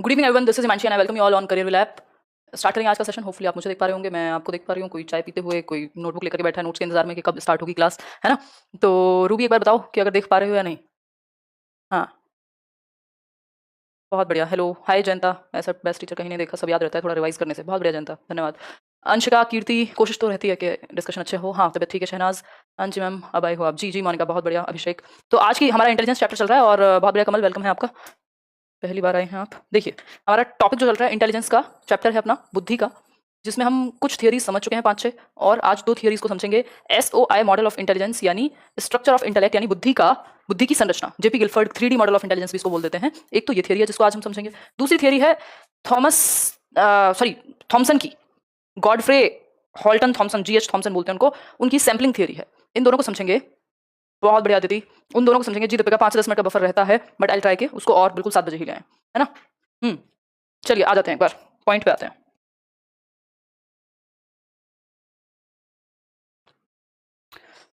Good evening everyone, this is Himanshi and I welcome you all on career will app. Start करेंगे आज का session. Hopefully आप मुझे देख पा रहे होंगे, मैं आपको देख पा रही हूँ। कोई चाय पीते हुए, कोई नोटबुक लेकर के बैठा है नोट्स के इंतजार में कि कब स्टार्ट होगी क्लास, है ना। तो रूबी, एक बार बताओ कि अगर देख पा रहे हो या नहीं। हाँ, बहुत बढ़िया। हेलो, हाय जयंता। ऐसा बेस्ट टीचर कहीं नहीं देखा, सब याद रहता है थोड़ा रिवाइज करने से। बहुत बढ़िया जयंता, धन्यवाद। अंशिका, कीर्ति, कोशिश तो रहती है कि डिस्कशन अच्छे हो। हाँ, तबियत ठीक है। शहनाज, अंजी मैम, अब आए हो आप। जी जी मोनिका, बहुत बढ़िया। अभिषेक, तो आज की हमारा इंटेलिजेंस चैप्टर चल रहा है और बहुत बढ़िया। कमल, वेलकम है आपका, पहली बार आए हैं आप। देखिए, हमारा टॉपिक जो चल रहा है इंटेलिजेंस का चैप्टर है अपना, बुद्धि का, जिसमें हम कुछ थियरीज समझ चुके हैं 5-6, और आज 2 थियरीज को समझेंगे। SOI मॉडल ऑफ इंटेलिजेंस यानी स्ट्रक्चर ऑफ इंटेलेक्ट, यानी बुद्धि की संरचना। JP Gilford 3D model of intelligence भी इसको बोल देते हैं। एक तो ये थियरी है जिसको आज हम समझेंगे। दूसरी थियरी है थॉमसन की, Godfrey Hilton Thomson, GH Thomson बोलते हैं उनको, उनकी सैम्पलिंग थियरी है। इन दोनों को समझेंगे। बहुत बढ़िया दीदी, उन दोनों को समझेंगे। जी दीपिका, 5 से 10 मिनट का बफर रहता है, बट आई ट्राई के उसको और बिल्कुल 7 बजे ही ले आएं, है ना। चलिए आ जाते हैं, एक बार पॉइंट पे आते हैं।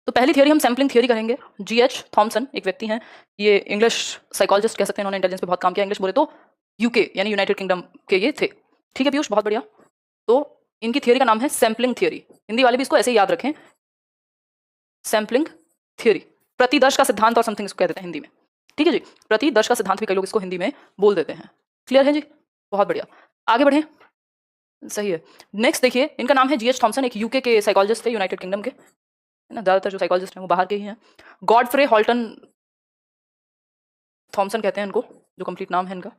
तो पहली थियरी हम सैम्पलिंग थियरी करेंगे। GH थॉमसन एक व्यक्ति हैं, ये इंग्लिश साइकोलॉजिस्ट कह सकते हैं। इन्होंने इंटेलिजेंस पे बहुत काम किया। इंग्लिश बोले तो UK यानी यूनाइटेड किंगडम के ये थे। ठीक है पीयूष, बहुत बढ़िया। तो इनकी थियरी का नाम है सैम्पलिंग थियरी। हिंदी वाले भी इसको ऐसे ही याद रखें, सैम्पलिंग थियरी। प्रतिदर्श का सिद्धांत और समथिंग इसको कह देते हैं हिंदी में। ठीक है जी, प्रतिदर्श का सिद्धांत भी कई लोग इसको हिंदी में बोल देते हैं। क्लियर है जी, बहुत बढ़िया। आगे बढ़े, सही है। नेक्स्ट देखिए, इनका नाम है GH थॉमसन, एक UK के साइकोलॉजिस्ट थे, यूनाइटेड किंगडम के, है ना। ज्यादातर जो साइकोलॉजिस्ट हैं वो बाहर के ही हैं। गॉडफ्रे हॉल्टन थॉमसन कहते हैं इनको, जो कंप्लीट नाम है इनका।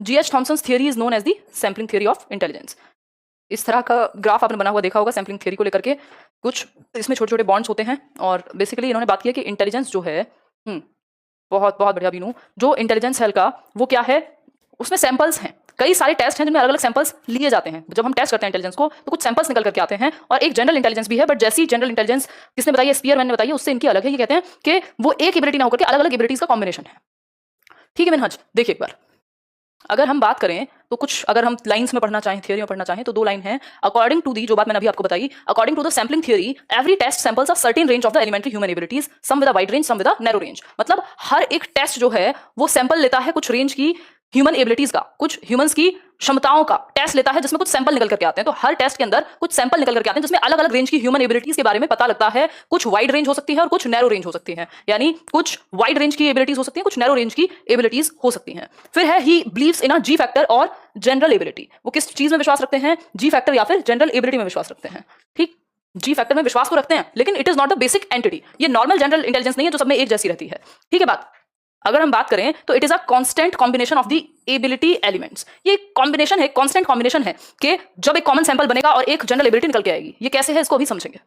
GH Thomson's theory is known as the sampling theory of intelligence. इस तरह का ग्राफ आपने बना हुआ देखा होगा सैम्पलिंग थियरी को लेकर के। कुछ इसमें छोटे छोटे बॉन्ड्स होते हैं, और बेसिकली इन्होंने बात की है कि इंटेलिजेंस जो है, बहुत बहुत बढ़िया बीनू, जो इंटेलिजेंस है का वो क्या है, उसमें सैंपल्स हैं। कई सारे टेस्ट हैं जिनमें अलग अलग सैंपल्स लिए जाते हैं। जब हम टेस्ट करते हैं इंटेलिजेंस को तो कुछ सैंपल्स निकल करके आते हैं, और एक जनरल इंटेलिजेंस भी है। बट जैसी जनरल इंटेलिजेंस किसने बताई है, स्पीयरमैन ने बताई है, उससे इनकी अलग है। ये कहते हैं कि वो एक एबिलिटी ना होकर के अलग अलग एबिलिटीज का कॉम्बिनेशन है। ठीक है मिनहज, देखिए एक बार अगर हम बात करें तो कुछ, अगर हम लाइंस में पढ़ना चाहें, थियरी में पढ़ना चाहें, तो 2 लाइन है। अकॉर्डिंग टू दी, जो बात मैंने अभी आपको बताई, according to the sampling theory every test samples a certain range of the elementary human abilities, some with a wide range, some with a narrow range. मतलब हर एक टेस्ट जो है वो सैंपल लेता है कुछ रेंज की ह्यूमन एबिलिटीज का, कुछ ह्यूमंस की क्षमताओं का टेस्ट लेता है, जिसमें कुछ सैंपल निकल करके आते हैं। तो हर टेस्ट के अंदर कुछ सैंपल निकल करके आते हैं जिसमें अलग अलग रेंज की ह्यूमन एबिलिटीज के बारे में पता लगता है। कुछ वाइड रेंज हो सकती है और कुछ नैरो रेंज हो सकती है, यानी कुछ वाइड रेंज की एबिलिटीज हो सकती है, कुछ नैरो रेंज की एबिलिटीज हो सकती हैं। फिर है he believes in a G factor और जनरल एबिलिटी। वो किस चीज में विश्वास रखते हैं, G फैक्टर या फिर जनरल एबिलिटी में विश्वास रखते हैं। ठीक, G फैक्टर में विश्वास तो रखते हैं, लेकिन it is not the basic entity. ये नॉर्मल जनरल इंटेलिजेंस नहीं है जो सब में एक जैसी रहती है। ठीक है बात। अगर हम बात करें तो it is a constant combination of the ability elements. ये कॉम्बिनेशन है, कांस्टेंट कॉम्बिनेशन है कि जब एक कॉमन सैंपल बनेगा और एक जनरल एबिलिटी निकल के आएगी। ये कैसे है इसको अभी समझेंगे।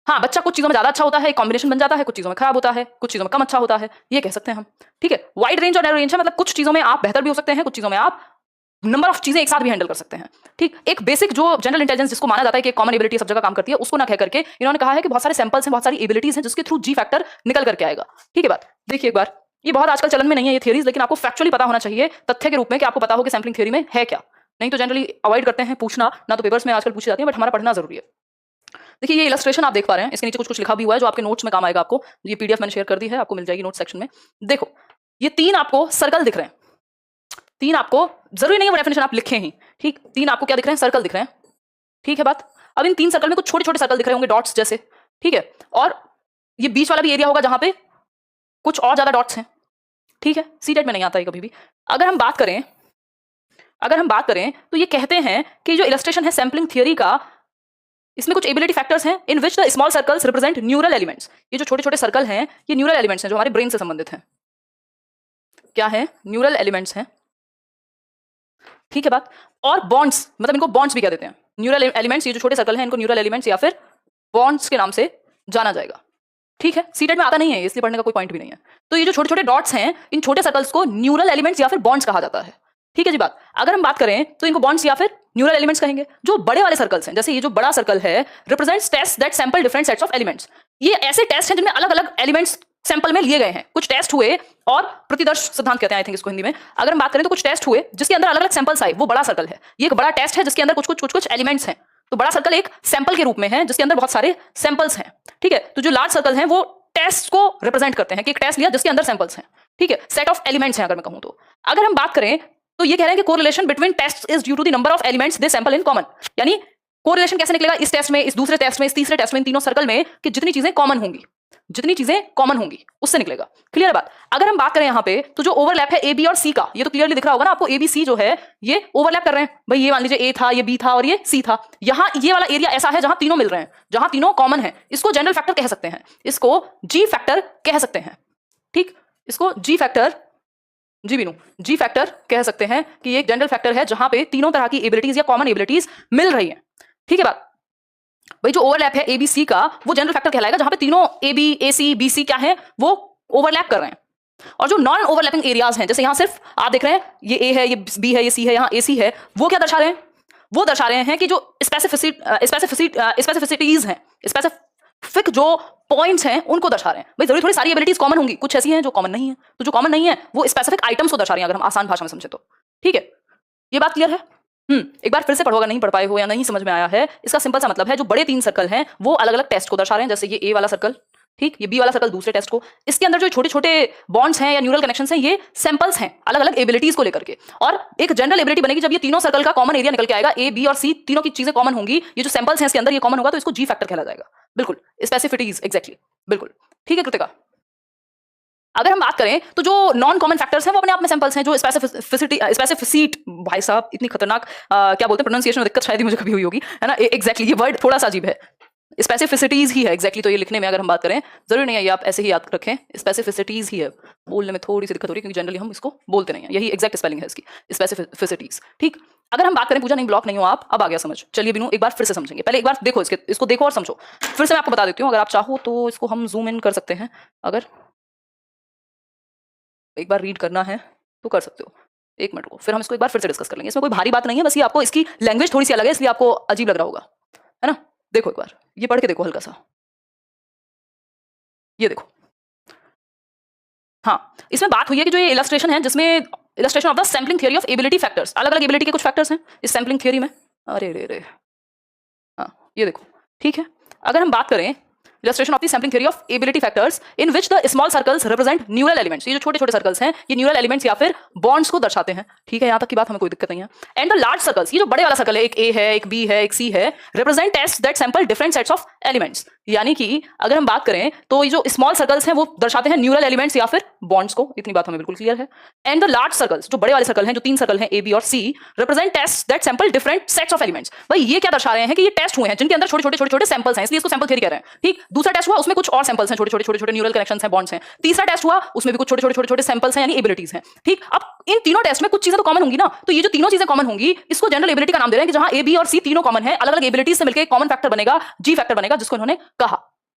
हाँ, बच्चा कुछ चीजों में ज्यादा अच्छा होता है, एक कॉम्बिनेशन बन जाता है, कुछ चीजों में खराब होता है, कुछ चीजों में कम अच्छा होता है, ये कह सकते हैं हम। ठीक है, वाइड रेंज और नैरो रेंज है, मतलब कुछ चीजों में आप बेहतर भी हो सकते हैं, कुछ चीजों में आप नंबर ऑफ चीजें एक साथ भी हैंडल कर सकते हैं। ठीक, एक बेसिक जो जनरल इंटेलिजेंस जिसको माना जाता है कि कॉमन एबिलिटी सब जगह काम करती है, उसको ना कह करके इन्होंने कहा है कि बहुत सारे सैंपल्स हैं, बहुत सारी एबिलिटीज हैं जिसके थ्रू G फैक्टर निकल करके आएगा। ठीक है बात। देखिए एक बार, ये बहुत आजकल चलन में नहीं है ये थियरीज, लेकिन आपको फैक्चुअली पता होना चाहिए तथ्य के रूप में कि आपको पता हो कि सैम्पलिंग थियरी में है क्या। नहीं तो जनरली अवॉइड करते हैं पूछना, ना तो पेपर्स में आजकल पूछी जाती है, बट हमारा पढ़ना जरूरी है। देखिए ये इलस्ट्रेशन आप देख पा रहे हैं, इसके नीचे कुछ कुछ लिखा भी हुआ है जो आपके नोट्स में काम आएगा आपको। ये PDF मैंने शेयर कर दी है, आपको मिल जाएगी नोट सेक्शन में। देखो ये 3 आपको सर्कल दिख रहे हैं। 3 आपको, जरूरी नहीं है वो डेफिनेशन आप लिखें ही। ठीक, 3 आपको क्या दिख रहे हैं, सर्कल दिख रहे हैं। ठीक है बात। अब इन 3 सर्कल में कुछ छोटे छोटे सर्कल दिख रहे होंगे, डॉट्स जैसे। ठीक है, और ये बीच वाला भी एरिया होगा जहां पे कुछ और ज्यादा डॉट्स हैं। ठीक है, सीटेट में नहीं आता है कभी भी। अगर हम बात करें तो ये कहते हैं कि जो इलस्ट्रेशन है सैम्पलिंग थियरी का, इसमें कुछ एबिलिटी फैक्टर्स हैं in which the small circles represent neural elements. ये जो छोटे छोटे सर्कल हैं ये न्यूरल एलिमेंट्स हैं जो हमारे ब्रेन से संबंधित हैं। क्या है, न्यूरल एलिमेंट्स हैं। ठीक है बात। और बॉन्ड्स, मतलब इनको बॉन्ड्स भी कह देते हैं। न्यूरल एलिमेंट्स, ये जो छोटे सर्कल हैं इनको न्यूरल एलिमेंट्स या फिर बॉन्ड्स के नाम से जाना जाएगा। ठीक है, सीटेट में आता नहीं है इसलिए पढ़ने का कोई पॉइंट भी नहीं है। तो ये जो छोटे छोटे डॉट्स हैं, इन छोटे सर्कल्स को न्यूरल एलिमेंट्स या फिर बॉन्ड्स कहा जाता है। ठीक है जी बात। अगर हम बात करें तो इनको बॉन्ड्स या फिर न्यूरल एलिमेंट्स कहेंगे। जो बड़े वाले सर्कल्स हैं, जैसे ये जो बड़ा सर्कल है, represents test that sample different sets of elements. ये ऐसे टेस्ट हैं जिनमें अलग अलग एलिमेंट्स सैंपल में लिए गए हैं, कुछ टेस्ट हुए, और प्रतिदर्श सिद्धांत कहते हैं आई थिंक इसको हिंदी में। अगर हम बात करें तो कुछ टेस्ट हुए जिसके अंदर अलग अलग सैंपल्स आए, वो बड़ा सर्कल है। ये एक बड़ा टेस्ट है जिसके अंदर कुछ कुछ एलिमेंट्स हैं। तो बड़ा सर्कल एक सैंपल के रूप में है जिसके अंदर बहुत सारे सैंपल्स हैं। ठीक है, तो जो लार्ज सर्कल हैं वो टेस्ट को रिप्रेजेंट करते हैं कि एक टेस्ट लिया जिसके अंदर सैंपल्स हैं। ठीक है, सेट ऑफ एलिमेंट्स हैं अगर मैं कहूं तो। अगर हम बात करें तो ये कह रहे हैं कि correlation between test is due to the number of elements they sample in common, यानी कोरिलेशन कैसे निकलेगा इस टेस्ट में, इस दूसरे टेस्ट में, इस तीसरे टेस्ट में, इन तीनों सर्कल में, कि जितनी चीजें कॉमन होंगी, जितनी चीजें कॉमन होंगी उससे निकलेगा। क्लियर बात। अगर हम बात करें यहाँ पे तो जो ओवरलैप है ए बी और सी का, ये तो क्लियरली दिख रहा होगा ना आपको, ए बी सी जो है ये ओवरलैप कर रहे हैं। भाई ये मान लीजिए ए था, ये बी था और ये सी था। यहाँ ये वाला एरिया ऐसा है जहां तीनों मिल रहे हैं, जहां तीनों कॉमन है। इसको जनरल फैक्टर कह सकते हैं, इसको जी फैक्टर कह सकते हैं। ठीक, इसको जी फैक्टर, जी बीनू, जी फैक्टर कह सकते हैं कि ये एक जनरल फैक्टर है जहां पे तीनों तरह की एबिलिटीज या कॉमन एबिलिटीज मिल रही हैं। ठीक है बात। भाई जो ओवरलैप है ए बी सी का वो जनरल फैक्टर कहलाएगा जहां पे तीनों A B A C B C क्या है वो ओवरलैप कर रहे हैं। और जो नॉन ओवरलैपिंग एरियाज हैं, जैसे यहां सिर्फ आप देख रहे हैं ये ए है, ये बी है, ये सी है, यहाँ ए सी है, वो क्या दर्शा रहे हैं? वो दर्शा रहे हैं कि जो स्पेसिफिसिटीज हैं, स्पेसिफिक जो पॉइंट्स हैं उनको दर्शा रहे हैं। भाई जरूरी थोड़ी सारी एबिलिटीज कॉमन होंगी, कुछ ऐसी हैं जो कॉमन नहीं है, तो जो कॉमन नहीं है वो स्पेसिफिक आइटम्स को दर्शा रही हैं, अगर हम आसान भाषा में समझे तो। ठीक है, ये बात क्लियर है? एक बार फिर से पढ़ो अगर नहीं पढ़ पाए हो या नहीं समझ में आया है। इसका सिंपल सा मतलब है जो बड़े 3 सर्कल हैं वो अलग अलग टेस्ट को दर्शा रहे हैं, जैसे ये ए वाला सर्कल, ठीक, ये बी वाला सर्कल दूसरे टेस्ट को। इसके अंदर जो छोटे छोटे बॉन्ड्स हैं या न्यूरल कनेक्शंस हैं ये सैंपल्स हैं अलग अलग एबिलिटीज को लेकर के। और एक जनरल एबिलिटी बनेगी जब ये तीनों सर्कल का कॉमन एरिया निकल के आएगा, ए बी और सी तीनों की चीजें कॉमन होंगी, ये जो सैंपल्स हैं इसके अंदर ये कॉमन होगा, तो इसको जी फैक्टर कहला जाएगा। बिल्कुल, स्पेसिफिटीज, एग्जैक्टली, बिल्कुल ठीक है कृतिका। अगर हम बात करें तो जो नॉन कॉमन फैक्टर्स हैं वो अपने आप में सैंपल्स हैं। जो स्पेसिफिसिट, भाई साहब इतनी खतरनाक क्या बोलते हैं, प्रोनाउंसिएशन में दिक्कत शायद ही मुझे कभी हुई होगी, है ना। एग्जैक्टली ये वर्ड थोड़ा सा अजीब है, स्पेसिफिसिटीज ही है एग्जैक्टली। तो ये लिखने में अगर हम बात करें जरूरी नहीं है ये आप ऐसे ही याद रखें, स्पेसिफिसिटीज ही है। बोलने में थोड़ी सी दिक्कत हो रही है क्योंकि जनरली हम इसको बोलते नहीं है, यही एग्जैक्ट स्पेलिंग है इसकी, स्पेसिफिसिटीज। ठीक, अगर हम बात करें, पूजा नहीं ब्लॉक नहीं हो आप, अब आ गया समझ। चलिए बिनू एक बार फिर से समझेंगे, पहले एक बार देखो इसको देखो और समझो। फिर से मैं आपको बता देती हूँ, अगर आप चाहो तो इसको हम जूम इन कर सकते हैं, अगर एक बार रीड करना है तो कर सकते हो। एक मिनट को फिर हम इसको एक बार फिर से डिस्कस कर लेंगे। इसमें कोई भारी बात नहीं है, बस ये आपको इसकी लैंग्वेज थोड़ी सी अलग है इसलिए आपको अजीब लग रहा होगा, है ना। देखो एक बार ये पढ़ के देखो हल्का सा, ये देखो। हाँ, इसमें बात हुई है कि जो ये इलस्ट्रेशन है जिसमें illustration of the sampling theory of ability factors, अलग अलग एबिलिटी के कुछ फैक्टर्स हैं इस सैम्पलिंग थ्योरी में। अरे रे रे, हाँ ये देखो, ठीक है। अगर हम बात करें illustration of the sampling theory of ability factors in which the small circles represent neural elements, ये जो छोटे छोटे सर्कल्स हैं ये न्यूरल एलिमेंट्स या फिर बॉन्ड्स को दर्शाते हैं। ठीक है, यहाँ तक की बात हमें कोई दिक्कत नहीं है। एंड द लार्ज सर्कल्स, ये जो बड़े वाला सर्कल है, एक ए है, एक बी है, एक सी है, represent tests that sample different sets of elements, यानी कि अगर हम बात करें तो ये जो स्मॉल सर्कल्स हैं वो दर्शाते हैं न्यूरल एलिमेंट्स या फिर बॉन्ड्स को। इतनी बात हमें बिल्कुल क्लियर है। एंड द लार्ज सर्कल्स, जो बड़े वाले सर्कल हैं, जो 3 सर्कल हैं ए बी और सी, represent tests that sample different sets of elements। भाई ये क्या दर्शा रहे हैं कि ये टेस्ट हुए हैं जिनके अंदर छोटे छोटे सैंपल्स हैं, इसलिए इसको सैंपल थ्योरी कह रहे हैं। ठीक, दूसरा टेस्ट हुआ उसमें कुछ और सैंपल्स हैं, छोटे न्यूरल कनेक्शंस हैं, बॉन्ड्स हैं। तीसरा टेस्ट हुआ उसमें भी कुछ छोटे सैंपल्स हैं यानी एबिलिटीज हैं। ठीक, अब इन तीनों टेस्ट में कुछ चीजें तो कॉमन होंगी ना, तो ये जो तीनों चीजें कॉमन होंगी इसको जनरल एबिलिटी का नाम दे रहे हैं कि जहां ए बी और सी तीनों कॉमन है, अलग अलग एबिलिटीज से मिलकर एक कॉमन फैक्टर बनेगा, जी फैक्टर बनेगा, जिसको इन्होंने कहा।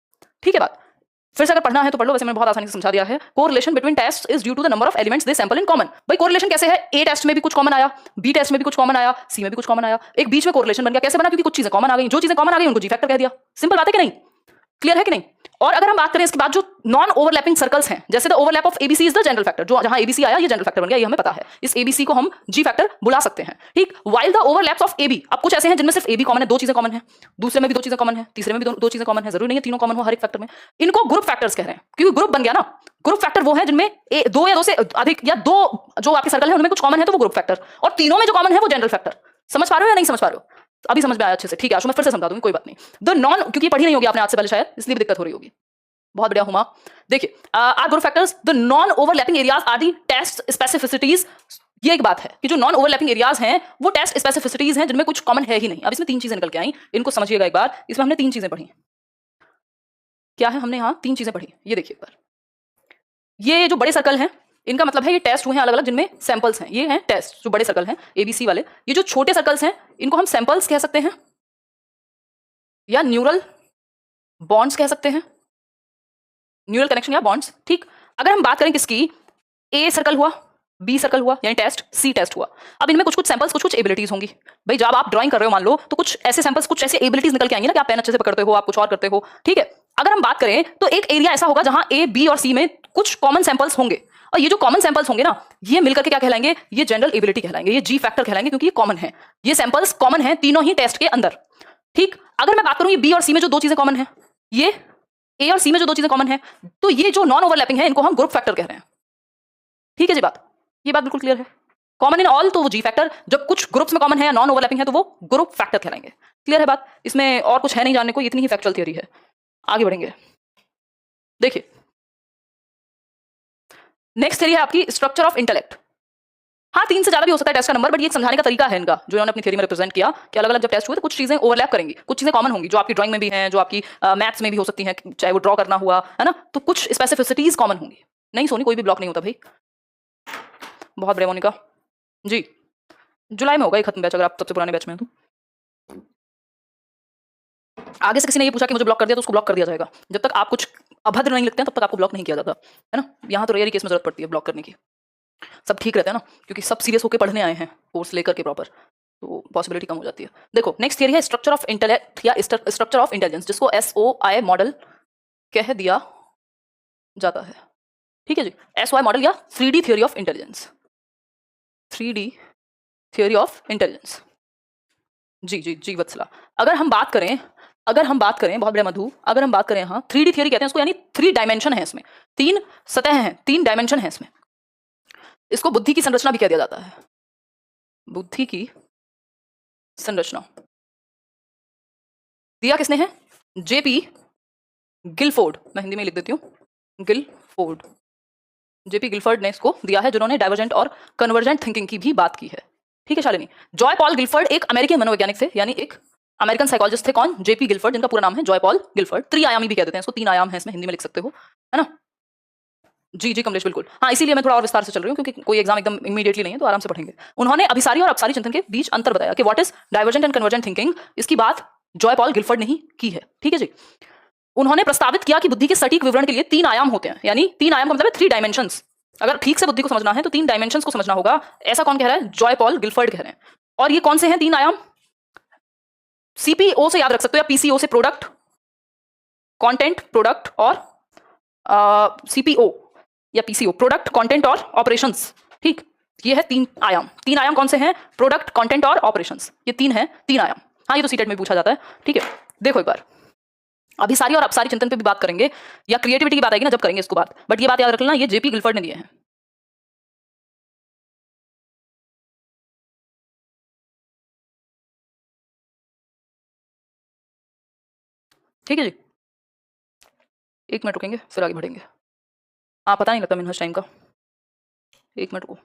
ठीक है बात, फिर से अगर पढ़ना है तो पढ़ लो, वैसे मैंने बहुत आसानी से समझा दिया है। Correlation between test is due to the number of elements they sample in common. भाई कोरिलेशन कैसे है, ए टेस्ट में भी कुछ कॉमन आया, बी टेस्ट में भी कुछ कॉमन आया, सी में भी कुछ कॉमन आया, एक बीच में कोरिलेशन बन गया। कैसे बना? क्योंकि कुछ चीजें कॉमन आ गई, जो चीजें कॉमन आ गई उनको जी फैक्टर कह दिया। सिंपल बात है कि नहीं? क्लियर है कि नहीं? और अगर हम बात करें इसके बाद जो नॉन ओवरलैपिंग सर्कल्स हैं, जैसे the overlap of ABC is the general factor, जो जहां एबीसी आया ये जनरल फैक्टर बन गया, ये हमें पता है। इस एबीसी को हम जी फैक्टर बुला सकते हैं। ठीक, while the overlaps of AB, अब कुछ ऐसे हैं जिनमें सिर्फ एबी कॉमन है, 2 चीजें कॉमन है, दूसरे में भी 2 चीजें कॉमन है, तीसरे में भी 2 चीजें कॉमन है, जरूरी नहीं है तीनों कॉमन हो हर एक फैक्टर में। इनको ग्रुप फैक्टर्स कह रहे हैं, क्योंकि ग्रुप बन गया ना। ग्रुप फैक्टर वो है जिनमें 2 या 2 से अधिक या 2 जो आपके सर्कल है उनमें कुछ कॉमन है तो वो ग्रुप फैक्टर, और तीनों में जो कॉमन है वो जनरल फैक्टर। समझ पा रहे हो या नहीं समझ पा रहे हो? अभी समझ में आया अच्छे से? ठीक है, मैं फिर से समझा दूंगी, कोई बात नहीं। द नॉन, क्योंकि पढ़ी नहीं होगी आपने आज से पहले शायद, इसलिए भी दिक्कत हो रही होगी। बहुत बढ़िया हुमा। देखिए, are group factors the non overlapping areas are the test specificities. ये एक बात है कि जो नॉन ओवरलैपिंग एरियाज हैं वो टेस्ट स्पेसिफिसिटीज हैं जिनमें कुछ कॉमन है ही नहीं। अब इसमें 3 चीजें निकल के आई, इनको समझिएगा एक बार। इसमें हमने 3 चीजें पढ़ी। क्या है? हमने यहाँ 3 चीजें पढ़ी, ये देखिए एक बार। ये जो बड़े सर्कल हैं इनका मतलब है ये टेस्ट हुए हैं अलग अलग जिनमें सैंपल्स हैं, ये हैं टेस्ट जो बड़े सर्कल हैं एबीसी वाले। ये जो छोटे सर्कल्स हैं इनको हम सैंपल्स कह सकते हैं या न्यूरल बॉन्ड्स कह सकते हैं, न्यूरल कनेक्शन या बॉन्ड्स। ठीक, अगर हम बात करें किसकी, ए सर्कल हुआ, बी सर्कल हुआ यानी टेस्ट, सी टेस्ट हुआ। अब इनमें कुछ सैंपल्स, कुछ एबिलिटीज होंगी। भाई जब आप ड्राइंग कर रहे हो मान लो, तो कुछ ऐसे सैंपल्स, कुछ ऐसे एबिलिटीज निकल के आएंगी ना कि आप पेन अच्छे से पकड़ते हो, आप कुछ और करते हो। ठीक है, अगर हम बात करें तो एक एरिया ऐसा होगा जहां ए बी और सी में कुछ कॉमन सैंपल्स होंगे, और ये जो कॉमन सैंपल्स होंगे ना ये मिलकर के क्या कहलाएंगे, ये जनरल एबिलिटी कहलाएंगे, ये जी फैक्टर कहलाएंगे, क्योंकि ये कॉमन है, ये सैंपल्स कॉमन है तीनों ही टेस्ट के अंदर। ठीक, अगर मैं बात करूं ये बी और सी में जो 2 चीजें कॉमन है, ये ए और सी में जो 2 चीजें कॉमन है, तो ये जो नॉन ओवरलैपिंग है इनको हम ग्रुप फैक्टर कह रहे हैं। ठीक है जी बात, ये बात बिल्कुल क्लियर है। कॉमन इन ऑल तो वो जी फैक्टर, जब कुछ ग्रुप्स में कॉमन है या नॉन ओवरलैपिंग है तो वो ग्रुप फैक्टर कहलाएंगे। क्लियर है बात? इसमें और कुछ है नहीं जानने को, इतनी ही फैक्चुअल थियरी है। आगे बढ़ेंगे। देखिए नेक्स्ट थियरी है आपकी स्ट्रक्चर ऑफ इंटेलेक्ट। हाँ 3 से ज्यादा भी हो सकता है टेस्ट का नंबर, बट ये एक समझाने का तरीका है इनका जो इन्होंने अपनी थ्योरी में रिप्रेजेंट किया कि अलग अलग जब टेस्ट हुए तो कुछ चीजें ओवरलैप करेंगी, कुछ चीजें कॉमन होंगी जो आपकी ड्राइंग में भी हैं, जो आपकी मैथ्स में भी हो सकती हैं, चाहे वो ड्रॉ करना हुआ है ना, तो कुछ स्पेसिफिसिटीज कॉमन होंगी। नहीं सोनी कोई भी ब्लॉक नहीं होता भाई। बहुत बड़े मोनिका जी, जुलाई में होगा ये खत्म बैच, अगर आप सबसे पुराने बैच में हैं तो। आगे से किसी ने ये पूछा कि मुझे ब्लॉक कर दिया तो उसको ब्लॉक कर दिया जाएगा। जब तक आप कुछ अभद्र नहीं लिखते हैं तब तक आपको ब्लॉक नहीं किया जाता है ना। यहाँ तो रेयर केस में जरूरत पड़ती है ब्लॉक करने की। सब ठीक रहता है ना, क्योंकि सब सीरियस होकर पढ़ने आए हैं कोर्स लेकर के प्रॉपर, तो पॉसिबिलिटी कम हो जाती है। देखो नेक्स्ट थियरी है स्ट्रक्चर ऑफ इंटेलेक्ट या स्ट्रक्चर ऑफ इंटेलिजेंस, जिसको SOI मॉडल कह दिया जाता है। ठीक है जी, SOI मॉडल या 3D theory of intelligence. 3D theory of intelligence. जी जी जी वत्सला, अगर हम बात करें बहुत बड़े मधु, अगर हम बात करें हाँ 3D थियरी कहते हैं इसको, यानी 3 डायमेंशन है इसमें, 3 सतह हैं, 3 डायमेंशन है इसमें। इसको बुद्धि की संरचना भी कह दिया जाता है। बुद्धि की संरचना दिया किसने है? JP गिलफोर्ड, मैं हिंदी में लिख देती हूँ, गिलफोर्ड। JP गिलफोर्ड ने इसको दिया है, जिन्होंने डाइवर्जेंट और कन्वर्जेंट थिंकिंग की भी बात की है। ठीक है शालिनी। जॉय पॉल गिलफोर्ड एक अमेरिकन मनोवैज्ञानिक थे, यानी एक अमेरिकन साइकोलॉजिस्ट थे। कौन? JP गिलफोर्ड, जिनका पूरा नाम है जॉय पॉल गिलफोर्ड। त्रिआयामी भी कह देते हैं इसको, 3 आयाम है इसमें, हिंदी में लिख सकते हो, है ना। जी जी कमलेश बिल्कुल, हाँ इसीलिए मैं थोड़ा और विस्तार से चल रही हूँ, क्योंकि कोई एग्जाम एकदम इमीडिएटली नहीं है तो आराम से पढ़ेंगे। उन्होंने अभिसारी और अपसारी चिंतन के बीच अंतर बताया कि what is divergent and convergent thinking. इसकी बात जॉय पॉल गिलफोर्ड ने ही की है। ठीक है जी। उन्होंने प्रस्तावित किया कि बुद्धि के सटीक विवरण के लिए 3 आयाम होते हैं, यानी 3 आयाम का मतलब है 3 डायमेंशंस। अगर ठीक से बुद्धि को समझना है तो 3 डायमेंशंस को समझना होगा। ऐसा कौन कह रहा है? जॉय पॉल गिलफोर्ड कह रहे हैं। और ये कौन से हैं 3 आयाम? CPO से याद रख सकते हो, या PCO से, प्रोडक्ट, कंटेंट, प्रोडक्ट, और CPO या PCO, प्रोडक्ट, कंटेंट और ऑपरेशंस। ठीक, ये है 3 आयाम। 3 आयाम कौन से हैं? प्रोडक्ट, कंटेंट और ऑपरेशंस। ये 3 है, 3 आयाम। हाँ ये तो सीटेट में पूछा जाता है। ठीक है, देखो एक बार अभिसारी और अपसारी चिंतन पे भी बात करेंगे, या क्रिएटिविटी की बात आएगी ना जब करेंगे इसको बात, बट ये बात याद रख लेना, ये JP गिलफोर्ड ने दिए हैं। ठीक है जी, एक मिनट रुकेंगे फिर आगे बढ़ेंगे। हाँ पता नहीं लगता मिनहज टाइम का, एक मिनट को।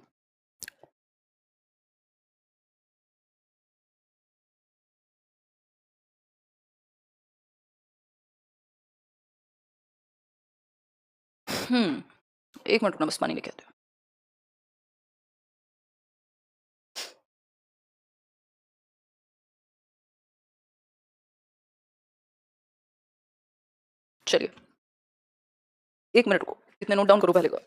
एक मिनट रुकना, बस पानी लेके आते हैं। चलिए एक मिनट को, इतने नोट डाउन करो पहले का।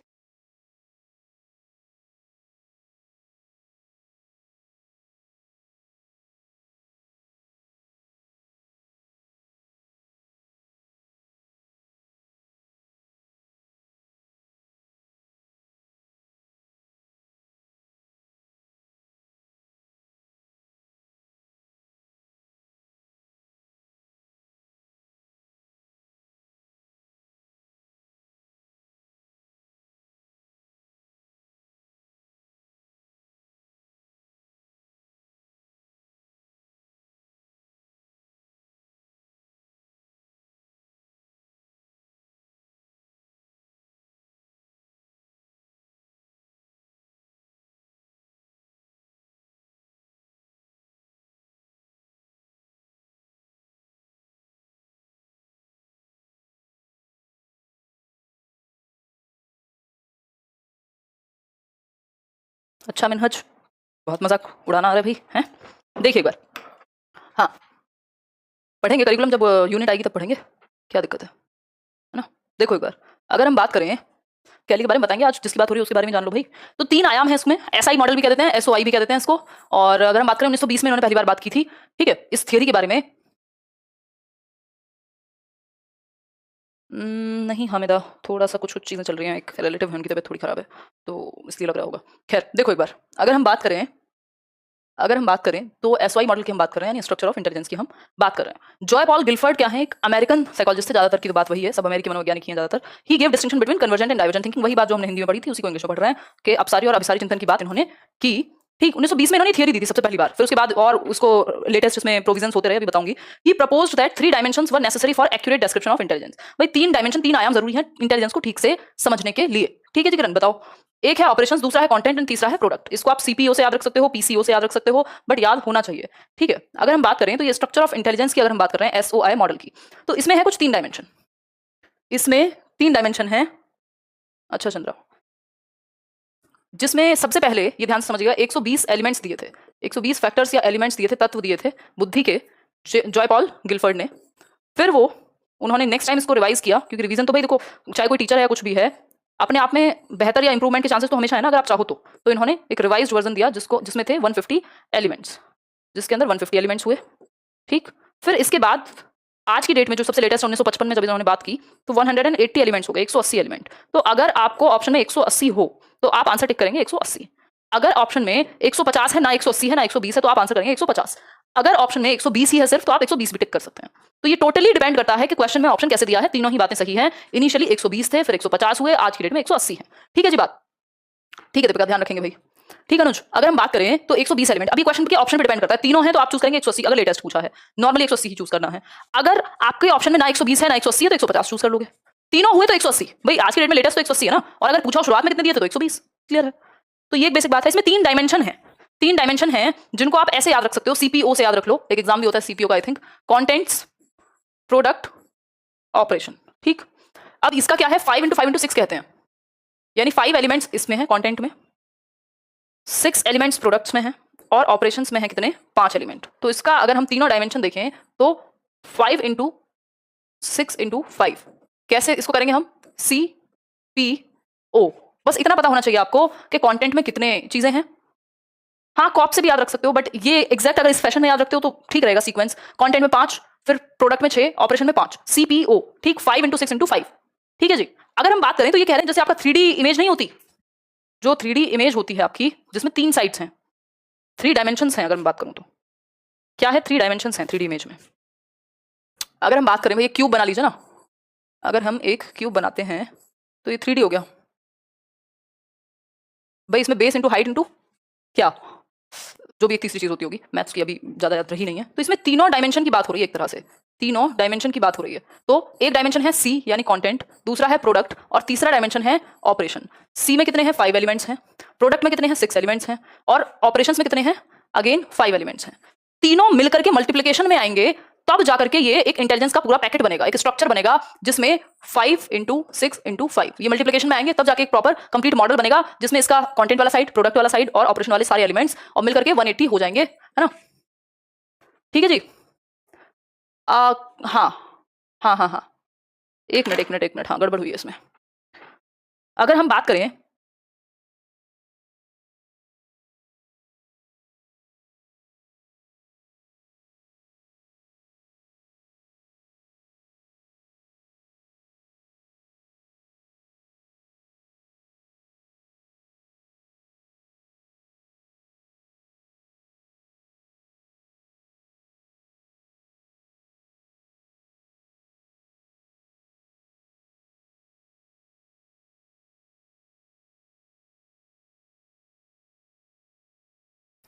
अच्छा मिनहज, बहुत मजाक उड़ाना आ रहा है भाई, हैं? देखिए एक बार, हाँ पढ़ेंगे करिकुलम, जब यूनिट आएगी तब पढ़ेंगे, क्या दिक्कत है ना। देखो एक बार, अगर हम बात करें कैली के बारे में, बताएंगे आज जिसकी बात हो रही है उसके बारे में जान लो भाई। तो 3 आयाम है इसमें, SI मॉडल भी कह देते हैं, SOI भी कह देते हैं इसको। और अगर हम बात करें 1920 में इन्होंने पहली बार बात की थी। ठीक है, इस थियरी के बारे में। नहीं हामिदा, थोड़ा सा कुछ कुछ चीज़ें चल रही हैं, एक रिलेटिव है उनकी तबीयत थोड़ी खराब है तो इसलिए लग रहा होगा। खैर देखो एक बार, अगर हम बात करें तो SOI मॉडल की हम बात कर रहे हैं, यानी स्ट्रक्चर ऑफ इंटेलिजेंस की हम बात कर रहे हैं। जॉय पॉल गिलफोर्ड क्या है? एक अमेरिकन साइकोलॉजिस्ट है, ज्यादातर की तो बात वही है, सब अमेरिकी मनोवैज्ञानिक ही हैं ज्यादातर। He give distinction between convergent and divergent thinking, वही बात जो हमने हिंदी में पढ़ी थी उसी को इंग्लिश में पढ़ रहे हैं कि अपसारी और अभिसारी चिंतन की बात इन्होंने की। ठीक, 1920 में इन्होंने थियरी दी थी सबसे पहली बार, फिर उसके बाद और उसको लेटेस्ट इसमें प्रोविजंस होते रहे, अभी बताऊंगी। He proposed that 3 dimensions were necessary for accurate description of intelligence. भाई 3 डायमेंशन, 3 आयाम जरूरी हैं इंटेलिजेंस को ठीक से समझने के लिए। ठीक है जी किरण, बताओ। एक है ऑपरेशंस, दूसरा है कंटेंट एंड तीसरा है प्रोडक्ट। इसको आप सीपीओ से याद रख सकते हो, पीसीओ से याद रख सकते हो, बट याद होना चाहिए। ठीक है, अगर हम बात करें तो ये स्ट्रक्चर ऑफ इंटेलिजेंस की अगर हम बात कर रहे हैं एसओआई मॉडल की, तो इसमें है कुछ 3 डायमेंशन। इसमें 3 डायमेंशन है। अच्छा चंद्रा, जिसमें सबसे पहले ये ध्यान से समझिएगा, 120 एलिमेंट्स दिए थे, 120 फैक्टर्स या एलिमेंट्स दिए थे, तत्व दिए थे बुद्धि के, जॉय पॉल गिलफर्ड ने। फिर वो उन्होंने नेक्स्ट टाइम इसको रिवाइज किया, क्योंकि रिवीजन तो भाई देखो, चाहे कोई टीचर है या कुछ भी है, अपने आप में बेहतर या इंप्रूवमेंट के चांसेस तो हमेशा है ना, अगर आप चाहो तो इन्होंने एक रिवाइज्ड वर्जन दिया जिसमें थे 150 एलिमेंट्स, जिसके अंदर 150 एलिमेंट्स हुए। ठीक, फिर इसके बाद आज की डेट में जो सबसे लेटेस्ट 1955 में जब इन्होंने बात की, तो 180 एलिमेंट्स हो गए, 180 एलिमेंट। तो अगर आपको ऑप्शन में 180 हो तो आप आंसर टिक करेंगे 180। अगर ऑप्शन में 150 है, ना 180 है ना 120 है, तो आप आंसर करेंगे 150। अगर ऑप्शन में 120 ही है सिर्फ, तो आप 120 भी टिक कर सकते हैं। तो ये टोटली डिपेंड करता है कि क्वेश्चन में ऑप्शन कैसे दिया है। तीनों ही बातें सही हैं। इनिशियली 120 थे, फिर 150 हुए, आज की डेट में 180 है। ठीक है जी बात, ठीक है दीपिका, ध्यान रखेंगे भाई। ठीक है अनुज, अगर हम बात करें तो 120 एलिमेंट, अभी क्वेश्चन के ऑप्शन पे डिपेंड करता है। तीनों है तो आप चूज करेंगे 180, अगर लेटेस्ट पूछा है। नॉर्मली 180 ही चूज करना है। अगर आपके ऑप्शन में ना 120 है ना 180 है, तो 150 चूज कर लोगे। तीनों हुए तो 180। भाई आज की डेट में लेटेस्ट तो 180 है ना, और अगर पूछा शुरुआत में कितने दिए थे तो 120। क्लियर है? तो ये एक बेसिक बात है। इसमें 3 डायमेंशन है, 3 डायमेंशन है जिनको आप ऐसे याद रख सकते हो, सीपीओ से याद रख लो। एक एग्जाम भी होता है सीपीओ का, I think, contents, product, operation. ठीक, अब इसका क्या है, 5 इंटू 5 इंटू 6 कहते हैं, यानी 5 एलिमेंट्स इसमें है कॉन्टेंट में, 6 एलिमेंट्स प्रोडक्ट्स में है, और ऑपरेशंस में है कितने, 5 एलिमेंट। तो इसका अगर हम तीनों डायमेंशन देखें तो 5 इंटू 6 इंटू 5, कैसे इसको करेंगे हम, सी पी ओ। बस इतना पता होना चाहिए आपको कि कंटेंट में कितने चीजें हैं। हाँ, कॉप से भी याद रख सकते हो, बट ये एग्जैक्ट अगर इस फैशन में याद रखते हो तो ठीक रहेगा सीक्वेंस। कंटेंट में 5, फिर प्रोडक्ट में 6, ऑपरेशन में 5, सीपीओ। ठीक, 5 इंटू 6 इंटू 5। ठीक है जी। अगर हम बात करें तो ये कह रहे हैं जैसे आपका 3D इमेज नहीं होती, जो 3D इमेज होती है आपकी, जिसमें 3 साइड्स हैं, 3 डायमेंशंस हैं। अगर मैं बात करूं तो क्या है, 3 डायमेंशंस हैं 3D इमेज में। अगर हम बात करें, भाई एक क्यूब बना लीजिए ना, अगर हम एक क्यूब बनाते हैं तो ये 3D हो गया भाई। इसमें बेस इंटू हाइट इंटू क्या, जो भी एक तीसरी चीज होती होगी, मैथ्स की अभी ज्यादा याद रही नहीं है। तो इसमें तीनों डायमेंशन की बात हो रही है, एक तरह से तीनों डायमेंशन की बात हो रही है। तो एक डायमेंशन है सी यानी कंटेंट, दूसरा है प्रोडक्ट, और तीसरा डायमेंशन है ऑपरेशन। सी में कितने हैं, 5 एलिमेंट्स हैं, प्रोडक्ट में कितने हैं, 6 एलिमेंट्स हैं, और ऑपरेशंस में कितने हैं, अगेन 5 एलिमेंट्स हैं। तीनों मिलकर के मल्टीप्लिकेशन में आएंगे, तब जाकर के ये एक इंटेलिजेंस का पूरा पैकेट बनेगा, एक स्ट्रक्चर बनेगा, जिसमें 5 इंटू 6 इंटू 5 ये मल्टीप्लिकेशन में आएंगे, तब जाके एक प्रॉपर कंप्लीट मॉडल बनेगा, जिसमें इसका कंटेंट वाला साइड, प्रोडक्ट वाला साइड और ऑपरेशन वाले सारे एलिमेंट्स और मिलकर के 180 हो जाएंगे, है ना। ठीक है जी। हाँ हाँ हाँ हाँ, एक मिनट, हाँ गड़बड़ हुई है इसमें। अगर हम बात करें,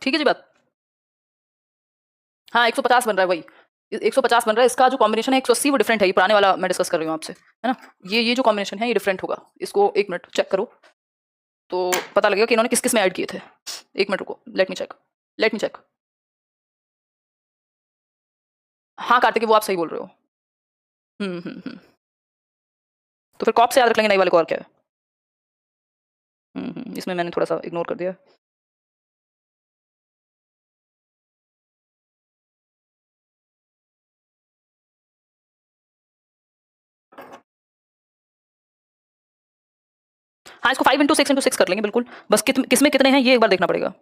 ठीक है जी बात। हाँ 150 बन रहा है, वही 150 बन रहा है। इसका जो कॉम्बिनेशन है 180 वो डिफरेंट है, ये पुराने वाला मैं डिस्कस कर रही हूँ आपसे, है ना। ये जो कॉम्बिनेशन है ये डिफरेंट होगा। इसको एक मिनट चेक करो तो पता लगेगा कि इन्होंने किस किस में ऐड किए थे। एक मिनट रुको, लेट मी चेक। हाँ कार्तिक, वो आप सही बोल रहे हो। तो फिर कॉप से याद रख लेंगे, नई वाले को, और क्या है। इसमें मैंने थोड़ा सा इग्नोर कर दिया। हाँ, इसको 5 इंटू 6 इंटू 6 कर लेंगे बिल्कुल। बस किसमें कितने हैं ये एक बार देखना पड़ेगा,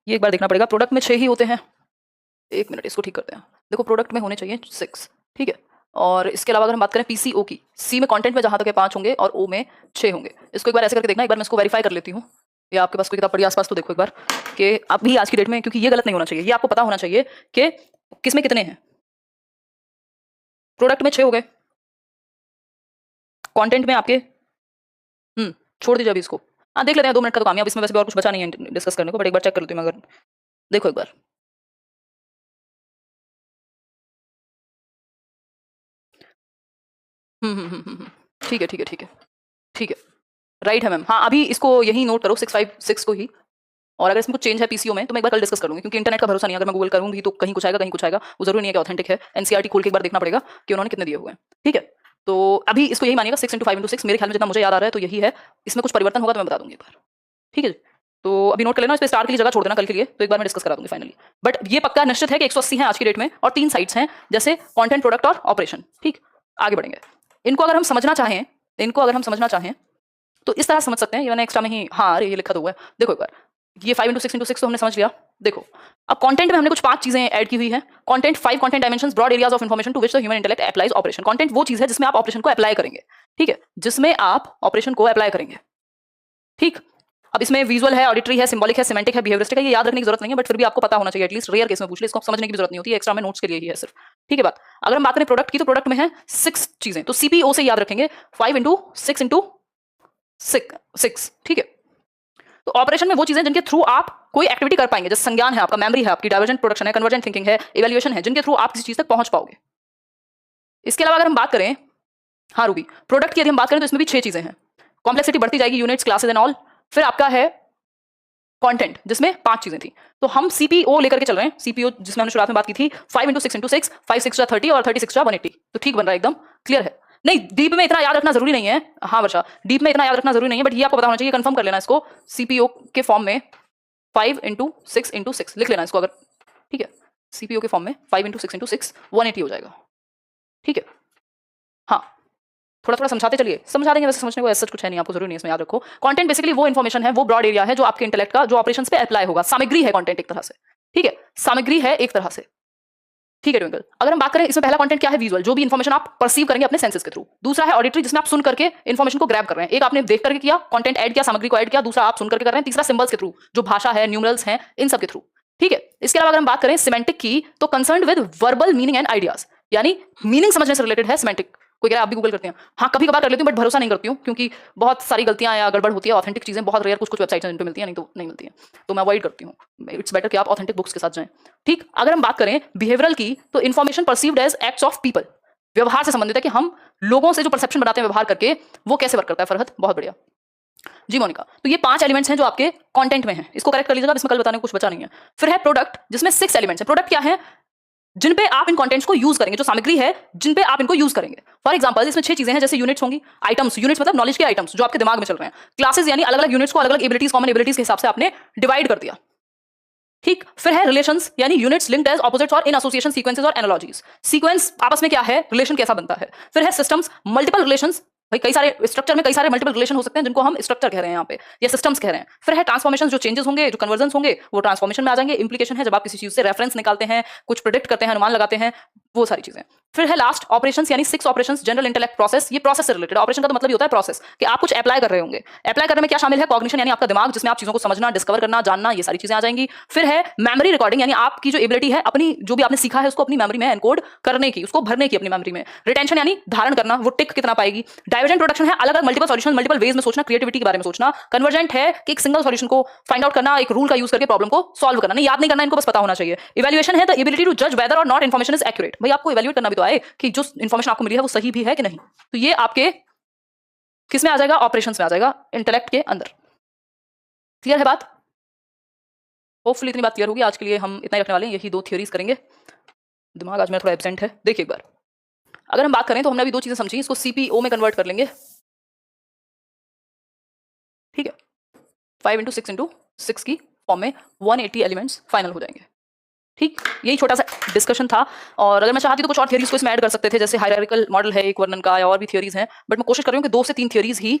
ये एक बार देखना पड़ेगा। प्रोडक्ट में 6 ही होते हैं। एक मिनट, इसको ठीक करते हैं। देखो प्रोडक्ट में होने चाहिए 6, ठीक है। और इसके अलावा अगर हम बात करें पीसीओ की, सी में कंटेंट में जहां तक है 5 होंगे और ओ में 6 होंगे। इसको एक बार ऐसे करके देखना, एक बार मैं इसको वेरीफाई कर लेती हूँ। या आपके पास कोई किताब पड़ी आसपास तो देखो एक बार कि अभी आज की डेट में, क्योंकि ये गलत नहीं होना चाहिए, ये आपको पता होना चाहिए कि किसमें कितने हैं। प्रोडक्ट में 6 हो गए, कंटेंट में आपके छोड़ दीजिए अभी इसको। हाँ देख लेते हैं, 2 मिनट का तो काम है, अब इसमें वैसे भी और कुछ बचा नहीं है डिस्कस करने को, बट एक बार चेक कर लेती हूँ मैं, अगर देखो एक बार। ठीक है ठीक है ठीक है ठीक है, राइट है मैम। हाँ अभी इसको यही नोट करो 656 को ही, और अगर इसमें कुछ चेंज है पीसीओ में तो मैं एक बार कल डिस्कस करूंगी, क्योंकि इंटरनेट का भरोसा नहीं है, अगर मैं गूगल करूंगी तो कहीं कुछ आएगा कहीं कुछ आएगा, वो जरूरी नहीं है कि ऑथेंटिक है। एनसीईआरटी खोल के एक बार देखना पड़ेगा कि उन्होंने कितने दिए हुए हैं, ठीक है। तो अभी इसको यही मानिएगा 6 × 5 × 6, मेरे ख्याल में जितना मुझे याद आ रहा है तो यही है, इसमें कुछ परिवर्तन होगा तो मैं बता दूंगी एक बार, ठीक है। तो अभी नोट कर लेना, इस पर स्टार के लिए जगह छोड़ देना कल के लिए, तो एक बार मैं डिस्कस करा दूंगी फाइनली। बट ये पक्का निश्चित है कि 180 है आज की डेट में, और 3 साइट्स हैं जैसे कंटेंट, प्रोडक्ट और ऑपरेशन, ठीक। आगे बढ़ेंगे, इनको अगर हम समझना चाहें तो इस तरह समझ सकते हैं, ये मैंने एक्स्ट्रा में ही, हाँ अरे ये लिखा तो हुआ है, देखो एक बार, ये 5 × 6 × 6 तो हमने समझ लिया। देखो अब कंटेंट में हमने कुछ 5 चीजें ऐड की हुई है। Content 5 content dimensions, broad areas of information to which the human intellect applies operation. Content वो चीज है जिसमें आप ऑपरेशन को अप्लाई करेंगे, ठीक है, जिसमें आप ऑपरेशन को अप्लाई करेंगे, ठीक। अब इसमें विजुअल है, ऑडिटरी है, सिंबॉलिक है, सिमेंटिक है, बिहेवियरिस्टिक है, ये याद रखने की जरूरत नहीं है, बट फिर भी आपको पता होना चाहिए, एटलीस्ट रेयर केस में पूछ ले, इसको समझने की भी जरूरत नहीं होती है, एक्स्ट्रा में नोट्स के लिए ही है सिर्फ, ठीक है बात। अगर हम बात करें प्रोडक्ट की, तो प्रोडक्ट में है 6 चीजें, तो सीपीओ से याद रखेंगे 5 × 6 × 6, ठीक है। तो ऑपरेशन में वो चीजें जिनके थ्रू आप कोई एक्टिविटी कर पाएंगे, जैसे संज्ञान है आपका, मेमोरी है आपकी, डाइवर्जेंट प्रोडक्शन है, कन्वर्जेंट थिंकिंग है, इवैल्यूएशन है, जिनके थ्रू आप किसी चीज तक पहुंच पाओगे। इसके अलावा अगर हम बात करें, हाँ रूबी, प्रोडक्ट की यदि हम बात करें तो इसमें भी 6 चीजें हैं, कॉम्प्लेक्सिटी बढ़ती जाएगी, यूनिट्स, क्लासेस एंड ऑल। फिर आपका है कंटेंट जिसमें 5 चीजें थी, तो हम सीपीओ लेकर के चल रहे हैं, सीपीओ जिसमें हमने शुरुआत में बात की थी 5 × 6 × 6, 5 6 30 और 30 6 180, तो ठीक बन रहा है, एकदम क्लियर है। नहीं डीप में इतना याद रखना जरूरी नहीं है, हाँ वर्षा, डीप में इतना याद रखना जरूरी नहीं है, बट ये आपको पता होना चाहिए, कंफर्म कर लेना इसको, सीपीओ के फॉर्म में 5 × 6 × 6 लिख लेना इसको, अगर ठीक है, सीपीओ के फॉर्म में 5 × 6 × 6 180 हो जाएगा, ठीक है। हाँ थोड़ा थोड़ा समझाते चलिए, समझा देंगे, वैसे समझने को ऐसा कुछ है नहीं, आपको जरूरी नहीं है इसमें याद रखो। कंटेंट बेसिकली वो इन्फॉर्मेशन है, वो ब्रॉड एरिया है जो आपके इंटेलेक्ट का, जो ऑपरेशंस पे अप्लाई होगा, सामग्री है कंटेंट एक तरह से, ठीक है, सामग्री है एक तरह से, ठीक है ट्विंकल। अगर हम बात करें इसमें पहला कंटेंट क्या है, विजुअल, जो भी इन्फॉर्मेशन आप परसीव करेंगे अपने सेंसेस के थ्रू। दूसरा है ऑडिटरी, जिसमें आप सुन करके इन्फॉर्मेशन को ग्रैब कर रहे हैं, एक आपने देख करके किया, कंटेंट ऐड किया, सामग्री को ऐड किया, दूसरा आप सुन करके कर रहे हैं, तीसरा सिंबल्स के थ्रू, जो भाषा है, न्यूमरल्स हैं, इन सब के थ्रू, ठीक है। इसके अलावा अगर हम बात करें सिमेंटिक की, तो concern with verbal meaning and ideas, यानी मीनिंग समझने से रिलेटेड है सिमेंटिक। कोई कह रहा है आप भी गूगल करते हैं, हाँ कभी कभार कर लेती हूँ, बट भरोसा नहीं करती हूँ, क्योंकि बहुत सारी गलतियां या गड़बड़ होती है, ऑथेंटिक चीजें बहुत रेयर कुछ कुछ वेबसाइट्स हैं जिन पे मिलती है, नहीं तो नहीं मिलती है, तो मैं अवॉइड करती हूँ। इट्स बेटर कि आप ऑथेंटिक बुक्स के साथ जाएं, ठीक। अगर हम बात करें बिहेवियरल की, तो information perceived as acts of people, व्यवहार से संबंधित है कि हम लोगों से जो परसेप्शन बनाते हैं व्यवहार करके, वो कैसे वर्क करता है। फरहत बहुत बढ़िया जी, मोनिका। तो ये 5 एलिमेंट्स हैं जो आपके कंटेंट में हैं, इसको करेक्ट कर लीजिएगा, इसमें कल बताने को कुछ बचा नहीं है। फिर है प्रोडक्ट, जिसमें 6 एलिमेंट्स हैं। प्रोडक्ट क्या है, जिन पे आप इन कंटेंट्स को यूज करेंगे, जो सामग्री है जिन पे आप इनको यूज करेंगे। फॉर एग्जांपल इसमें 6 चीजें हैं, जैसे यूनिट्स होंगी, आइटम्स, यूनिट्स मतलब नॉलेज के आइटम्स जो आपके दिमाग में चल रहे हैं, क्लासेस यानी अलग अलग यूनिट्स को अलग अलग एबिलिटीज, कॉमन एबिलिटीज के हिसाब से आपने डिवाइड कर दिया, ठीक। फिर है रिलेशंस, यानी यूनिट्स लिंक्ड एज ऑपोजिट्स और इन एसोसिएशन, सीक्वेंसेस और एनालॉजीज, सीक्वेंस आपस में क्या है, रिलेशन कैसा बनता है। फिर है सिस्टम्स, मल्टीपल रिलेशंस, भाई कई सारे स्ट्रक्चर में कई सारे मल्टीपल रिलेशन हो सकते हैं, जिनको हम स्ट्रक्चर कह रहे हैं यहाँ पे, या सिस्टम्स कह रहे हैं। फिर है ट्रांसफॉर्मेशन, जो चेंजेस होंगे, जो कन्वर्जन होंगे, वो ट्रांसफॉर्मेशन में आ जाएंगे। इंप्लीकेशन है, जब आप किसी चीज से रेफरेंस निकालते हैं, कुछ प्रिडिक्ट करते हैं, अनुमान लगाते हैं, वो सारी चीजें। फिर है लास्ट ऑपरेशंस, यानी 6 ऑपरेशंस, जनरल इंटेलेक्ट प्रोसेस, ये प्रोसेस से रिलेटेड। ऑपरेशन का तो मतलब ही होता है प्रोसेस, कि आप कुछ अप्लाई कर रहे होंगे। अप्लाई करने में क्या शामिल है, कॉग्निशन, यानी आपका दिमाग, जिसमें आप चीजों को समझना, डिस्कवर करना, जानना, ये सारी चीजें आ जाएंगी। फिर है मेमोरी रिकॉर्डिंग, यानी आपकी जो एबिलिटी है, अपनी जो भी आपने सीखा है उसको अपनी मेमोरी में एनकोड करने की, उसको भरने की अपनी मेमोरी में। रिटेंशन यानी धारण करना, वो टिक कितना पाएगी। डाइवर्जेंट प्रोडक्शन है, अलग अलग मल्टीपल सॉल्यूशन, मल्टीपल वेज में सोचना, क्रिएटिविटी के बारे में सोचना। कन्वर्जेंट है कि एक सिंगल सॉल्यूशन को फाइंड आउट करना, एक रूल का यूज करके प्रॉब्लम को सॉल्व करना, नहीं याद नहीं करना, इनको बस पता होना चाहिए। इवैल्यूएशन है द एबिलिटी टू जज वेदर और नॉट इन्फॉर्मेशन इज एक्यूरेट, भाई आपको इवैल्यूएट करना भी तो आए कि जो इन्फॉर्मेशन आपको मिली है वो सही भी है कि नहीं। तो ये आपके किस में आ जाएगा, ऑपरेशंस में आ जाएगा, इंटेलेक्ट के अंदर। क्लियर है बात, होपफुली इतनी बात क्लियर होगी। आज के लिए हम इतना ही रखने वाले हैं, यही 2 थ्योरीज करेंगे। दिमाग आज मेरा थोड़ा एब्सेंट है, देखिए एक बार। अगर हम बात करें तो हमने अभी 2 चीजें समझी, इसको सीपीओ में कन्वर्ट कर लेंगे, ठीक है। 5 × 6 × 6 की फॉर्म में 180 एलिमेंट्स फाइनल हो जाएंगे, ठीक। यही छोटा सा डिस्कशन था, और अगर मैं चाहती तो कुछ और थ्योरीज को इसमें ऐड कर सकते थे, जैसे हायरार्किकल मॉडल है एक वर्णन का, या और भी थ्योरीज हैं, बट मैं कोशिश कर रही हूँ कि 2 से 3 थ्योरीज ही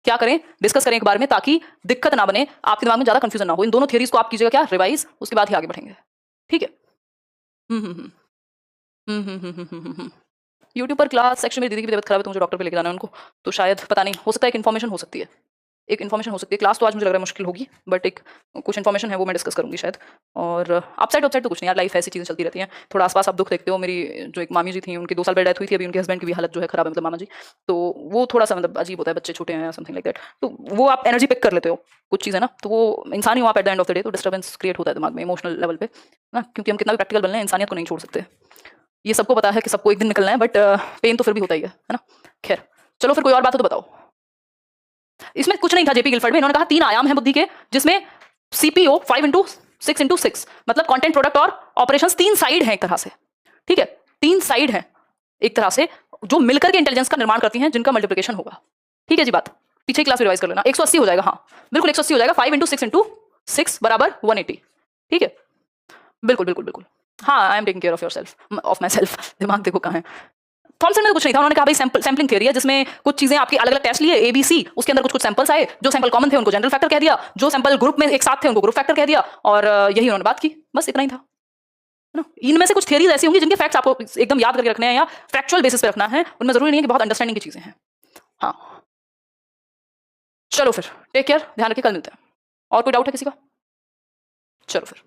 क्या करें, डिस्कस करें एक बार में, ताकि दिक्कत ना बने, आपके दिमाग में ज्यादा कंफ्यूजन ना हो। इन दोनों थ्योरीज को आप कीजिएगा क्या, रिवाइज, उसके बाद ही आगे बढ़ेंगे, ठीक है। यूट्यूब पर क्लास सेक्शन में दीदी की तबीयत खराब है, तो मुझे डॉक्टर पे लेके जाना है उनको, तो शायद पता नहीं, हो सकता है एक इन्फॉर्मेशन हो सकती है। एक इन्फॉर्मेशन हो सकती है। क्लास तो आज मुझे लग रहा है मुश्किल होगी, बट एक कुछ इन्फॉर्मेशन है वो मैं डिस्कस करूंगी शायद। और अपसाइड अपसाइड तो कुछ नहीं यार, लाइफ ऐसी चीज़ें चलती रहती हैं। थोड़ा आसपास आप दुख देखते हो। मेरी जो एक मामी जी थी, उनकी 2 साल पहले डेथ हुई थी, अभी उनके हस्बैंड की भी हालत जो है खराब है, मतलब मामा जी। तो वो थोड़ा सा मतलब अजीब होता है, बच्चे छोटे हैं समथिंग लाइक दैट, तो वो आप एनर्जी पिक कर लेते हो कुछ चीज़ें ना, तो वो इंसान ही हो आप at the end of the day, तो डिस्टर्बेंस क्रिएट होता है दिमाग में इमोशनल लेवल पे ना, क्योंकि हम कितना भी प्रैक्टिकल बन लें इंसानियत को नहीं छोड़ सकते। ये सबको पता है कि सबको एक दिन निकलना है, बट पेन तो फिर भी होता ही है ना। खैर चलो फिर कोई और बात हो तो बताओ। इसमें कुछ नहीं था जेपी गिलफर्ड में, इन्होंने कहा 3 आयाम है बुद्धि के, जिसमें सीपीओ 5x6x6, मतलब कंटेंट प्रोडक्ट और ऑपरेशंस 3 साइड है एक तरह से, ठीक है, 3 साइड है एक तरह से, जो मिलकर के इंटेलिजेंस का निर्माण करती हैं, जिनका मल्टीप्लिकेशन होगा। ठीक है जी, बात पीछे क्लास में रिवाइज कर लेना। 180 हो जाएगा, हाँ बिल्कुल 180 हो जाएगा। 5x6x6 बराबर 180। ठीक है, बिल्कुल बिल्कुल बिल्कुल। हाँ, I am taking care of your self, of my self. दिमाग देखो कहाँ है। थॉमसन में तो कुछ नहीं था, उन्होंने कहा भाई सैम्पलिंग थ्योरी है, जिसमें कुछ चीजें आपकी अलग अलग टेस्ट लिए ABC, उसके अंदर कुछ कुछ सैंपल्स आए, जो सैंपल कॉमन थे उनको जनरल फैक्टर कह दिया, जो सैंपल ग्रुप में एक साथ थे उनको ग्रुप फैक्टर कह दिया, और यही उन्होंने बात की, बस इतना ही था ना। इनमें से कुछ थियरीज ऐसी होंगी जिनके फैक्ट्स आपको एकदम याद करके रखने हैं या फैक्चुअल बेसिस पे रखना है, उनमें जरूरी नहीं है कि बहुत अंडरस्टैंडिंग की चीजें हैं। हाँ चलो फिर, टेक केयर, ध्यान रखिए, कल मिलते हैं। और कोई डाउट है किसी का? चलो फिर।